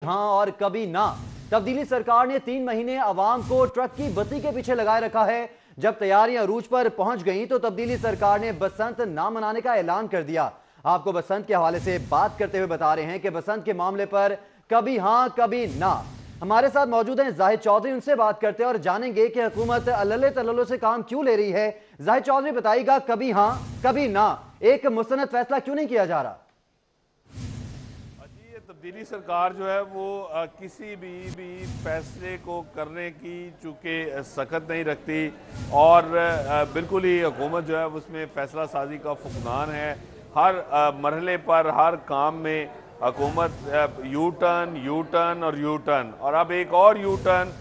हाँ और कभी ना। तब्दीली सरकार ने 3 महीने अवाम को ट्रक की बत्ती के पीछे लगाए रखा है। जब तैयारियां अरूज पर पहुंच गईं तो तब्दीली सरकार ने बसंत ना मनाने का ऐलान कर दिया। आपको बसंत के हवाले से बात करते हुए बता रहे हैं कि बसंत के मामले पर कभी हाँ कभी ना। हमारे साथ मौजूद हैं जाहिद चौधरी, उनसे बात करते हैं और जानेंगे कि हुकूमत अल्लले तल्ललों से काम क्यों ले रही है। जाहिद चौधरी बताइएगा, कभी हाँ कभी ना, एक मुस्तनद फैसला क्यों नहीं किया जा रहा? ये तब्दीली सरकार जो है वो किसी भी फैसले को करने की चूँकि सख्त नहीं रखती और बिल्कुल ही हुकूमत जो है उसमें फ़ैसला साजी का फुकदान है। हर मरहले पर हर काम में हुकूमत यू टर्न और अब एक और यू टर्न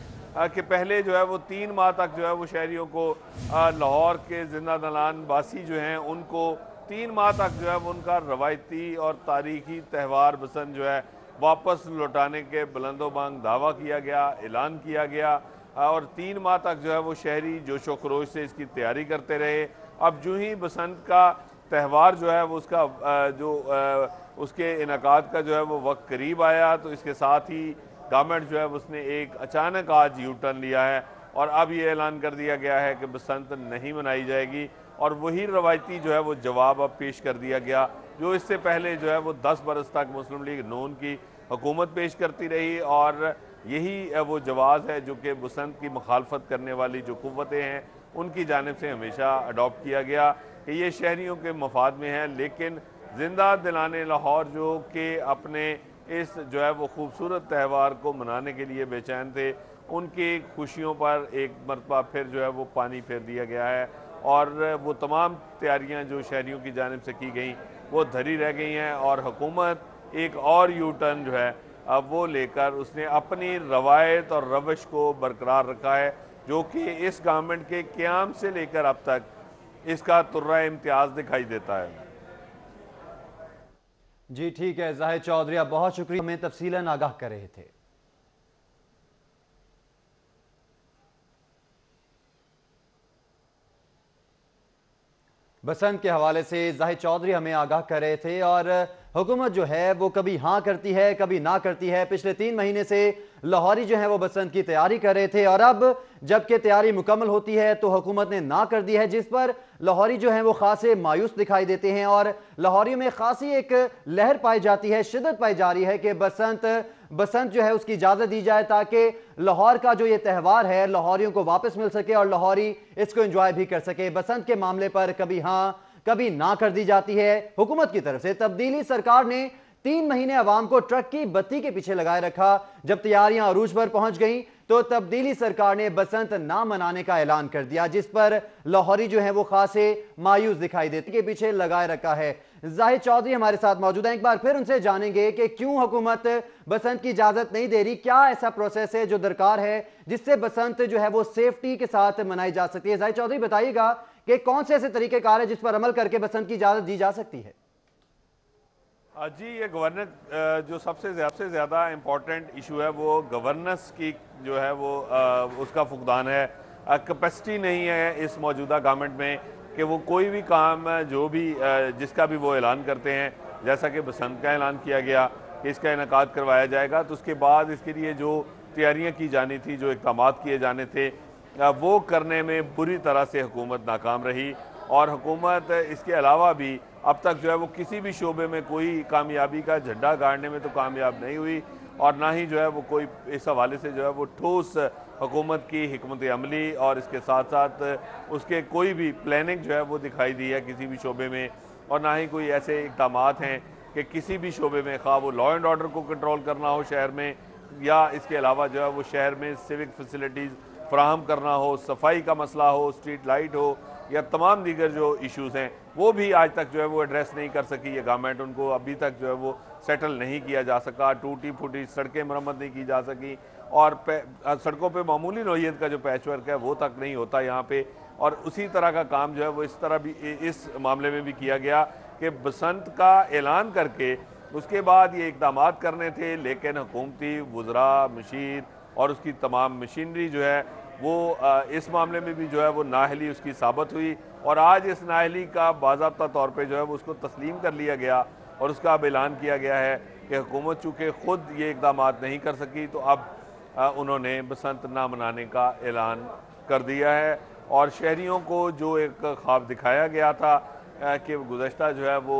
कि पहले जो है वो 3 माह तक जो है वो शहरियों को लाहौर के जिंदा दलान वासी जो हैं उनको 3 माह तक जो है वो उनका रवायती और तारीखी त्यौहार बसंत जो है वापस लौटाने के बुलंदोबांग दावा किया गया, ऐलान किया गया और 3 माह तक जो है वो शहरी जोशो खरोश से इसकी तैयारी करते रहे। अब जो ही बसंत का त्यौहार जो है वो उसका उसके इनकाद का जो है वो वक्त करीब आया तो इसके साथ ही गवर्नमेंट जो है उसने एक अचानक आज यू टर्न लिया है और अब ये ऐलान कर दिया गया है कि बसंत नहीं मनाई जाएगी और वही रवायती जो है वो जवाब अब पेश कर दिया गया जो इससे पहले जो है वो 10 बरस तक मुस्लिम लीग नून की हुकूमत पेश करती रही और यही वो जवाब है जो कि बसंत की मुखालफत करने वाली जो कुव्वतें हैं उनकी जानिब से हमेशा अडॉप्ट किया गया कि ये शहरियों के मफाद में है। लेकिन जिंदा दिलाने लाहौर जो कि अपने इस जो है वो खूबसूरत त्यौहार को मनाने के लिए बेचैन थे, उनकी खुशियों पर एक मरतबा फिर जो है वो पानी फेर दिया गया है और वो तमाम तैयारियां जो शहरियों की जानिब से की गई वो धरी रह गई हैं और हुकूमत एक और यू टर्न जो है अब वो लेकर उसने अपनी रवायत और रवश को बरकरार रखा है जो कि इस गवर्नमेंट के क़याम से लेकर अब तक इसका तुर्रा इम्तियाज़ दिखाई देता है। जी ठीक है जाहिद चौधरी, आप बहुत शुक्रिया, हमें तफसीलन आगाह कर रहे थे। बसंत के हवाले से जाहिद चौधरी हमें आगाह कर रहे थे और हुकूमत जो है वो कभी हाँ करती है कभी ना करती है। पिछले 3 महीने से लाहौरी जो है वो बसंत की तैयारी कर रहे थे और अब जबकि तैयारी मुकम्मल होती है तो हुकूमत ने ना कर दी है, जिस पर लाहौरी जो है वो खासे मायूस दिखाई देते हैं और लाहौरियों में खासी एक लहर पाई जाती है, शिद्दत पाई जा रही है कि बसंत जो है उसकी इजाज़त दी जाए ताकि लाहौर का जो ये त्यौहार है लाहौरियों को वापस मिल सके और लाहौरी इसको एंजॉय भी कर सके। बसंत के मामले पर कभी हाँ कभी ना कर दी जाती है हुकूमत की तरफ से। तब्दीली सरकार ने 3 महीने अवाम को ट्रक की बत्ती के पीछे लगाए रखा। जब तैयारियां अरूज पर पहुंच गईं तो तब्दीली सरकार ने बसंत ना मनाने का ऐलान कर दिया, जिस पर लाहौरी जो है वो खासे मायूस दिखाई देते के पीछे लगाए रखा है। जाहिद चौधरी हमारे साथ मौजूद हैं, एक बार फिर उनसे जानेंगे कि क्यों हुकूमत बसंत की इजाजत नहीं दे रही, क्या ऐसा प्रोसेस है जो दरकार है जिससे बसंत जो है वो सेफ्टी के साथ मनाई जा सकती है। जाहिद चौधरी बताइएगा कि कौन से ऐसे तरीकेकार है जिस पर अमल करके बसंत की इजाजत दी जा सकती है? जी ये गवर्नेंस जो सबसे ज़्यादा इम्पोर्टेंट इशू है वो गवर्नेंस की जो है वो उसका फुकदान है। कैपेसिटी नहीं है इस मौजूदा गवर्नमेंट में कि वो कोई भी काम जो भी जिसका भी वो ऐलान करते हैं, जैसा कि बसंत का ऐलान किया गया कि इसका इनेकाद करवाया जाएगा तो उसके बाद इसके लिए जो तैयारियाँ की जानी थी, जो इक़दाम किए जाने थे वो करने में बुरी तरह से हुकूमत नाकाम रही और हुकूमत इसके अलावा भी अब तक जो है वो किसी भी शोबे में कोई कामयाबी का झंडा गाड़ने में तो कामयाब नहीं हुई और ना ही जो है वो कोई इस हवाले से जो है वो ठोस हुकूमत की हिकमत अमली और इसके साथ साथ उसके कोई भी प्लानिंग जो है वो दिखाई दी है किसी भी शोबे में और ना ही कोई ऐसे इक़दाम हैं कि किसी भी शोबे में खा वो लॉ एंड ऑर्डर को कंट्रोल करना हो शहर में या इसके अलावा जो है वो शहर में सिविक फैसिलिटीज़ फराहम करना हो, सफाई का मसला हो, स्ट्रीट लाइट हो या तमाम दीगर जो इश्यूज़ हैं वो भी आज तक जो है वो एड्रेस नहीं कर सकी ये गवर्नमेंट। उनको अभी तक जो है वो सेटल नहीं किया जा सका। टूटी फूटी सड़कें मरम्मत नहीं की जा सकी और सड़कों पे मामूली नौइयत का जो पैच वर्क है वो तक नहीं होता यहाँ पे। और उसी तरह का काम जो है वो इस तरह भी इस मामले में भी किया गया कि बसंत का ऐलान करके उसके बाद ये इक़दाम करने थे, लेकिन हुकूमती वज़रा मशीर और उसकी तमाम मशीनरी जो है वो इस मामले में भी जो है वो नाअहली उसकी साबित हुई और आज इस नाअहली का बाज़ाब्ता तौर पे जो है वो उसको तस्लीम कर लिया गया और उसका अब ऐलान किया गया है कि हुकूमत चूँकि ख़ुद ये इकदाम नहीं कर सकी तो अब उन्होंने बसंत ना मनाने का ऐलान कर दिया है। और शहरियों को जो एक ख्वाब दिखाया गया था कि गुज़श्ता जो है वो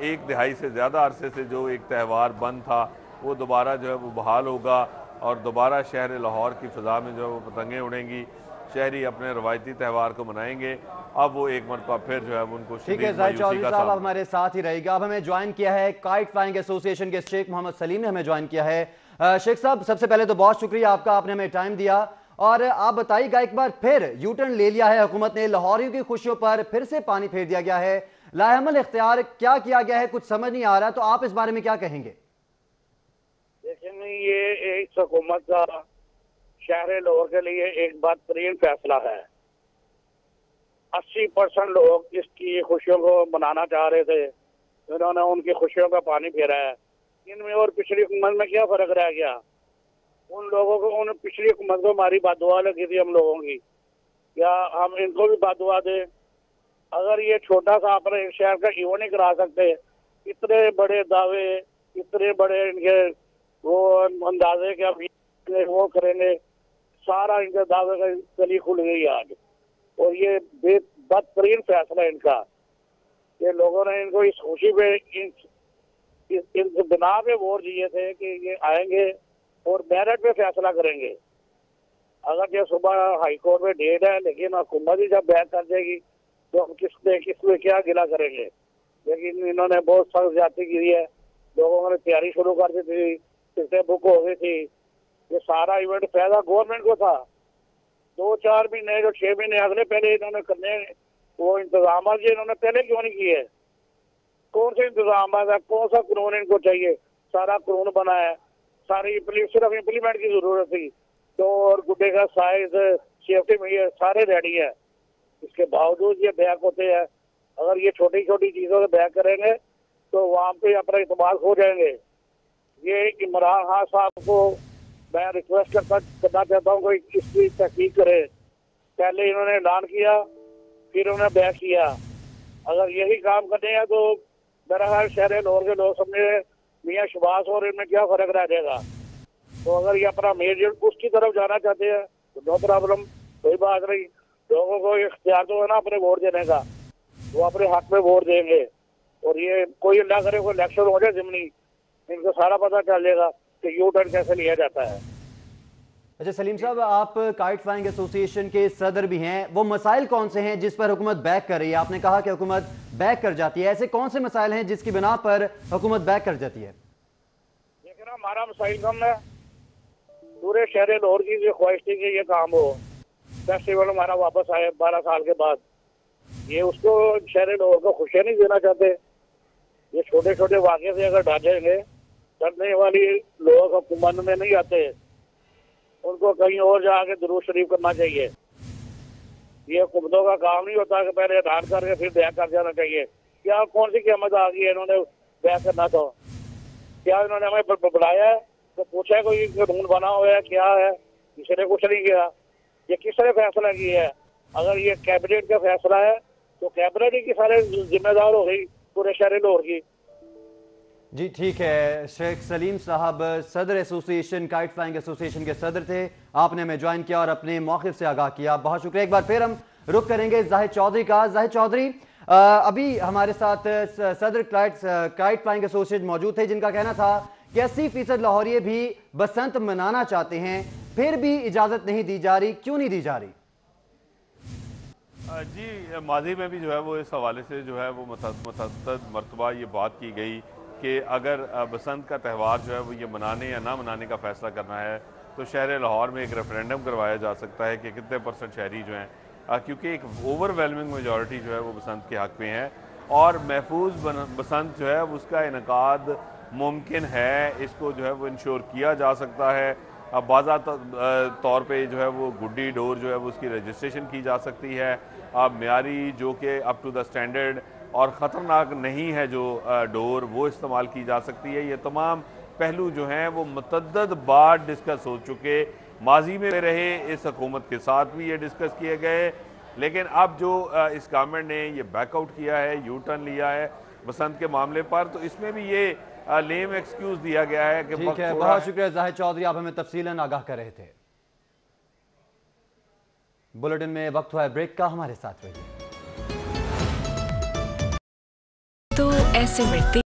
एक दिहाई से ज़्यादा अरसे से जो एक त्यौहार बंद था वो दोबारा जो है वो बहाल होगा और दोबारा शहर लाहौर की फ़िज़ा में जो है वो पतंगें उड़ेंगी, शहरी अपने रवायती त्यौहार को मनाएंगे। अब वो एक मरतबा फिर जो है उनको ठीक है, जाहिद चौधरी साहब हमारे साथ ही रहेगा। अब हमें ज्वाइन किया है काइट फ्लाइंग एसोसिएशन के शेख मोहम्मद सलीम ने हमें ज्वाइन किया है। शेख साहब, सबसे पहले तो बहुत शुक्रिया आपका, आपने हमें टाइम दिया। और आप बताइएगा, एक बार फिर यू टर्न ले लिया है हुकूमत ने, लाहौरियों की खुशियों पर फिर से पानी फेर दिया गया है, लाएमल इख्तियार क्या किया गया है कुछ समझ नहीं आ रहा, तो आप इस बारे में क्या कहेंगे? लेकिन ये इस हुकूमत का शहर लाहौर के लिए एक बदतरीन फैसला है। 80% लोग इसकी खुशियों को मनाना चाह रहे थे, इन्होंने उनकी खुशियों का पानी फेरा है। इनमें और पिछली हुकूमत में क्या फर्क रह गया? उन लोगों को, उन पिछली हुकूमत को हमारी बददुआ लगी थी हम लोगों की, क्या हम इनको भी बददुआ दें? अगर ये छोटा सा अपने शहर का इवन नहीं करा सकते, इतने बड़े दावे, इतने बड़े इनके वो अंदाजे कि अब वो करेंगे, सारा इनके दावे का गली खुल गई आज। और ये बदतरीन फैसला इनका, ये लोगों ने इनको इस खुशी पे इस बिना पे वोट दिए थे कि ये आएंगे और मेरिट पे फैसला करेंगे। अगर ये सुबह हाई कोर्ट में डेट है, लेकिन हुकूमत ही जब बैन कर देगी तो हम किस में क्या गिला करेंगे? लेकिन इन्होंने बहुत सख्त ज्यादती की है, लोगों ने तैयारी शुरू कर दी थी, टिकटें बुक हो गई थी। ये सारा इवेंट फायदा गवर्नमेंट को था। 2-4 महीने, जो 6 महीने अगले पहले इन्होंने करने, वो इंतजाम जो इन्होंने पहले क्यों नहीं किए? कौन से इंतजाम है, कौन सा कानून इनको चाहिए? सारा कानून बना है, सारी सिर्फ इम्प्लीमेंट की जरूरत थी। डोर, गुड्डे का साइज, सेफ्टी में सारे रेडी है। इसके बावजूद ये बैक होते हैं। अगर ये छोटी छोटी चीजों से बैक करेंगे तो वहाँ पे अपना इतमाद खो जाएंगे। ये इमरान खान साहब को मैं रिक्वेस्ट करना चाहता हूँ कि इसकी तहकीक करे। पहले इन्होंने ऐलान किया, फिर उन्होंने बैक किया। अगर यही काम करने हैं तो मेरा ख्याल शहर लाहौर के लोग समझे मियाँ शबाज और इनमें क्या फर्क रह जाएगा। तो अगर ये अपना मेजर उसकी तरफ जाना चाहते हैं तो नो प्रॉब्लम, कोई बात नहीं। लोगों को इख्तियार तो है ना अपने वोट देने का, वो अपने हक में वोट देंगे। और ये कोई अल्लाह करे कोई इलेक्शन हो जाए जिमनी, इनको सारा पता चल जाएगा कि यू टर्न कैसे लिया जाता है। अच्छा सलीम साहब, आप काइट फ्लाइंग एसोसिएशन के सदर भी हैं, वो मसाइल कौन से हैं जिस पर हुकूमत बैक कर रही है? आपने कहा कि हुकूमत बैक कर जाती है, ऐसे कौन से मसाइल हैं जिसकी बिना पर हुकूमत बैक कर जाती है? देखिए ना, हमारा मसाइल कम है, पूरे शहर लाहौर की जो ख्वाहिश थी कि ये काम हो, फेस्टिवल हमारा वापस आए 12 साल के बाद। ये उसको शहर लाहौर को खुशियाँ नहीं देना चाहते। ये छोटे छोटे वाक़े से अगर डालेंगे, डरने वाली लोग हुकूमत में नहीं आते, उनको कहीं और जाके दुरूद शरीफ करना चाहिए। ये हुकूमतों का काम नहीं होता कि पहले ऐलान करके फिर बैक कर जाना चाहिए। क्या कौन सी कीमत आ गई है इन्होंने बैक करना? तो क्या इन्होंने हमें बुलाया है तो पूछा है कोई कानून बना हुआ है क्या है? किसी ने कुछ नहीं किया। ये किसने फैसला किया है? अगर ये कैबिनेट का फैसला है तो कैबिनेट ही की सारे जिम्मेदार हो गई पूरे शहर लाहौर की। जी ठीक है, शेख सलीम साहब सदर एसोसिएशन काइट फ्लाइंग एसोसिएशन के सदर थे, आपने हमें ज्वाइन किया और अपने मौक़िफ़ से आगाह किया, बहुत शुक्रिया। एक बार फिर हम रुख करेंगे जाहिद चौधरी का। जाहिद चौधरी, अभी हमारे साथ सदर काइट फ्लाइंग एसोसिएशन मौजूद थे जिनका कहना था कि 80% लाहौरिये भी बसंत मनाना चाहते हैं, फिर भी इजाज़त नहीं दी जा रही, क्यों नहीं दी जा रही? जी, माजी में भी जो है वो इस हवाले से जो है वो मुतअद्दिद मरतबा ये बात की गई कि अगर बसंत का त्यौहार जो है वो ये मनाने या ना मनाने का फ़ैसला करना है तो शहर लाहौर में एक रेफरेंडम करवाया जा सकता है कि कितने % शहरी जो हैं, क्योंकि एक ओवरवेलमिंग मेजॉरिटी जो है वो बसंत के हक़ में है और महफूज बसंत जो है उसका इनकाद मुमकिन है, इसको जो है वो इंश्योर किया जा सकता है। अब बाज़ा तौर पे जो है वो गुड्डी डोर जो है वो उसकी रजिस्ट्रेशन की जा सकती है। अब म्यारी जो कि अप टू द स्टैंडर्ड और ख़तरनाक नहीं है जो डोर, वो इस्तेमाल की जा सकती है। ये तमाम पहलू जो हैं वो मुतअद्दिद बार डिस्कस हो चुके, माजी में रहे, इस हुकूमत के साथ भी ये डिस्कस किए गए, लेकिन अब जो इस गवर्नमेंट ने ये बैकआउट किया है, यू टर्न लिया है बसंत के मामले पर, तो इसमें भी ये लेम एक्सक्यूज दिया गया है कि ठीक है, बहुत शुक्रिया जाहिद चौधरी, आप हमें तफसीलन आगाह कर रहे थे। बुलेटिन में वक्त हुआ है ब्रेक का, हमारे साथ रहिए। तो ऐसे मिटते